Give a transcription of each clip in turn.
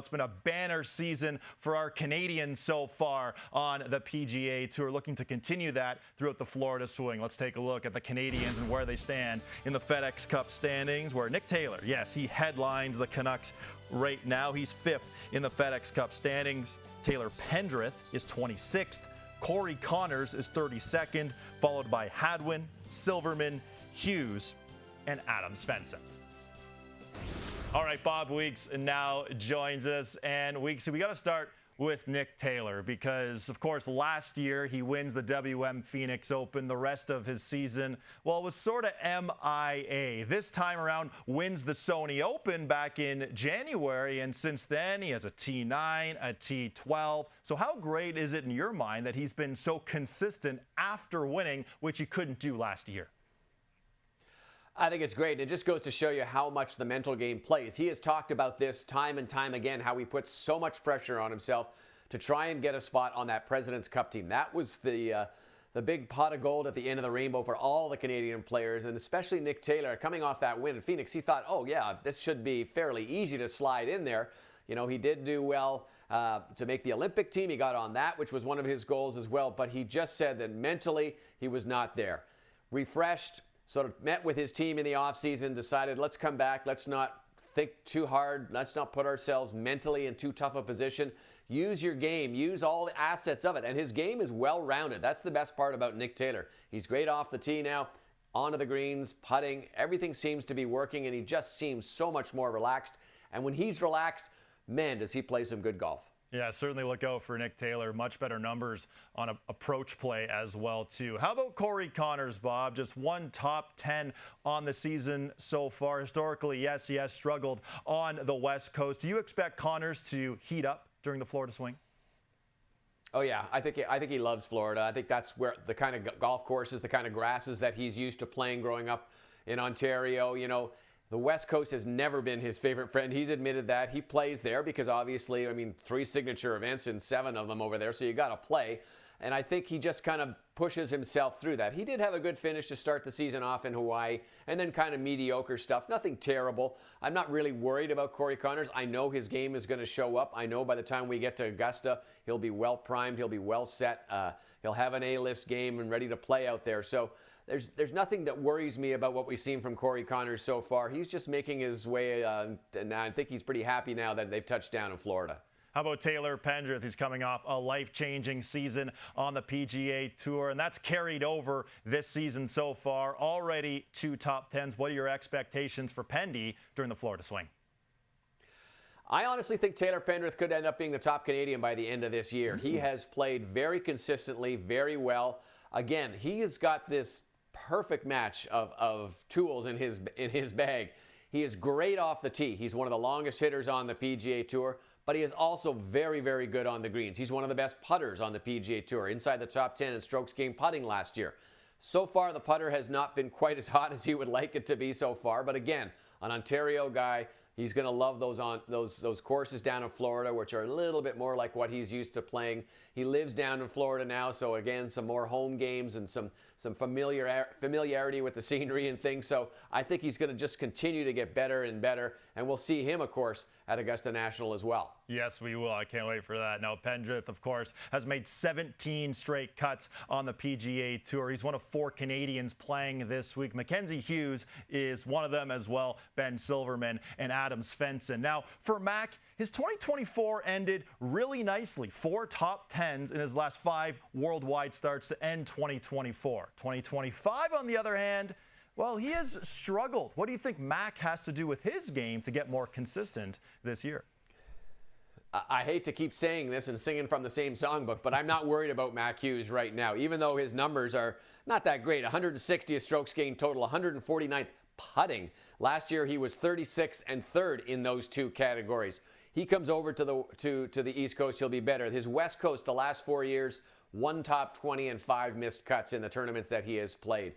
It's been a banner season for our Canadians so far on the PGA Tour, looking to continue that throughout the Florida swing. Let's take a look at the Canadians and where they stand in the FedEx Cup standings, where Nick Taylor, yes, he headlines the Canucks right now. He's 5th in the FedEx Cup standings. Taylor Pendrith is 26th. Corey Connors is 32nd, followed by Hadwin, Silverman, Hughes, and Adam Svensson. All right, Bob Weeks now joins us. And Weeks, we got to start with Nick Taylor because, of course, last year he wins the WM Phoenix Open. The rest of his season, well, it was sort of MIA. This time around, wins the Sony Open back in January. And since then, he has a T9, a T12. So how great is it in your mind that he's been so consistent after winning, which he couldn't do last year? I think it's great. It just goes to show you how much the mental game plays. He has talked about this time and time again, how he puts so much pressure on himself to try and get a spot on that President's Cup team. That was the big pot of gold at the end of the rainbow for all the Canadian players, and especially Nick Taylor. Coming off that win in Phoenix, he thought, oh yeah, this should be fairly easy to slide in there. You know, he did do well to make the Olympic team. He got on that, which was one of his goals as well, but he just said that mentally he was not there. Refreshed, sort of met with his team in the offseason, decided, let's come back, let's not think too hard, let's not put ourselves mentally in too tough a position. Use your game, use all the assets of it, and his game is well-rounded. That's the best part about Nick Taylor. He's great off the tee now, onto the greens, putting, everything seems to be working, and he just seems so much more relaxed. And when he's relaxed, man, does he play some good golf. Yeah, certainly look out for Nick Taylor. Much better numbers on approach play as well, too. How about Corey Connors, Bob? Just one top 10 on the season so far. Historically, yes, he has struggled on the West Coast. Do you expect Connors to heat up during the Florida swing? Oh, yeah. I think he loves Florida. I think that's where the kind of golf courses, the kind of grasses that he's used to playing growing up in Ontario, you know, the West Coast has never been his favorite friend. He's admitted that. He plays there because obviously, I mean, 3 signature events and 7 of them over there, so you got to play. And I think he just kind of pushes himself through that. He did have a good finish to start the season off in Hawaii, and then kind of mediocre stuff. Nothing terrible. I'm not really worried about Corey Connors. I know his game is going to show up. I know by the time we get to Augusta, he'll be well primed. He'll be well set. He'll have an A-list game and ready to play out there. So there's nothing that worries me about what we've seen from Corey Connors so far. He's just making his way, and I think he's pretty happy now that they've touched down in Florida. How about Taylor Pendrith? He's coming off a life-changing season on the PGA Tour, and that's carried over this season so far. Already 2 top 10s. What are your expectations for Pendy during the Florida swing? I honestly think Taylor Pendrith could end up being the top Canadian by the end of this year. He has played very consistently, very well. Again, he has got this perfect match of tools in his bag. He is great off the tee. He's one of the longest hitters on the PGA Tour, but he is also very, very good on the greens. He's one of the best putters on the PGA Tour, inside the top 10 in strokes gained putting last year. So far, the putter has not been quite as hot as he would like it to be so far, but again, an Ontario guy. He's going to love those courses down in Florida, which are a little bit more like what he's used to playing. He lives down in Florida now, so again, some more home games and some familiarity with the scenery and things. So I think he's going to just continue to get better and better, and we'll see him, of course, at Augusta National as well. Yes, we will. I can't wait for that. Now, Pendrith, of course, has made 17 straight cuts on the PGA Tour. He's one of 4 Canadians playing this week. Mackenzie Hughes is one of them as well, Ben Silverman and Adam Svensson. Now, for Mac, his 2024 ended really nicely. 4 top 10s in his last 5 worldwide starts to end 2024. 2025, on the other hand, well, he has struggled. What do you think Mac has to do with his game to get more consistent this year? I hate to keep saying this and singing from the same songbook, but I'm not worried about Mac Hughes right now, even though his numbers are not that great. 160th strokes gained total, 149th putting. Last year, he was 36th and 3rd in those 2 categories. He comes over to the East Coast, he'll be better. His West Coast, the last 4 years, 1 top 20 and 5 missed cuts in the tournaments that he has played.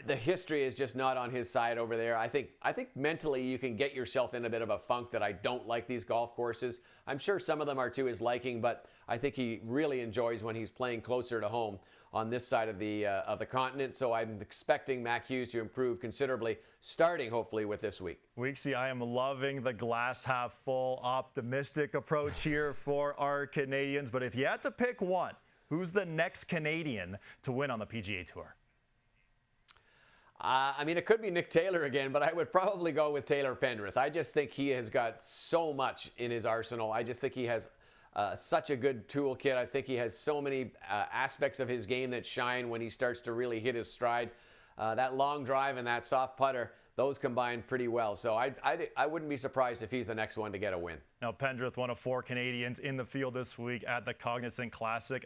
The history is just not on his side over there. I think mentally you can get yourself in a bit of a funk that I don't like these golf courses. I'm sure some of them are to his liking, but I think he really enjoys when he's playing closer to home on this side of the continent. So I'm expecting Mac Hughes to improve considerably, starting hopefully with this week. Weeksy, I am loving the glass half full, optimistic approach here for our Canadians. But if you had to pick one, who's the next Canadian to win on the PGA Tour? I mean, it could be Nick Taylor again, but I would probably go with Taylor Pendrith. I just think he has got so much in his arsenal. I just think he has such a good toolkit. I think he has so many aspects of his game that shine when he starts to really hit his stride. That long drive and that soft putter, those combine pretty well. So I wouldn't be surprised if he's the next one to get a win. Now, Pendrith, one of 4 Canadians in the field this week at the Cognizant Classic.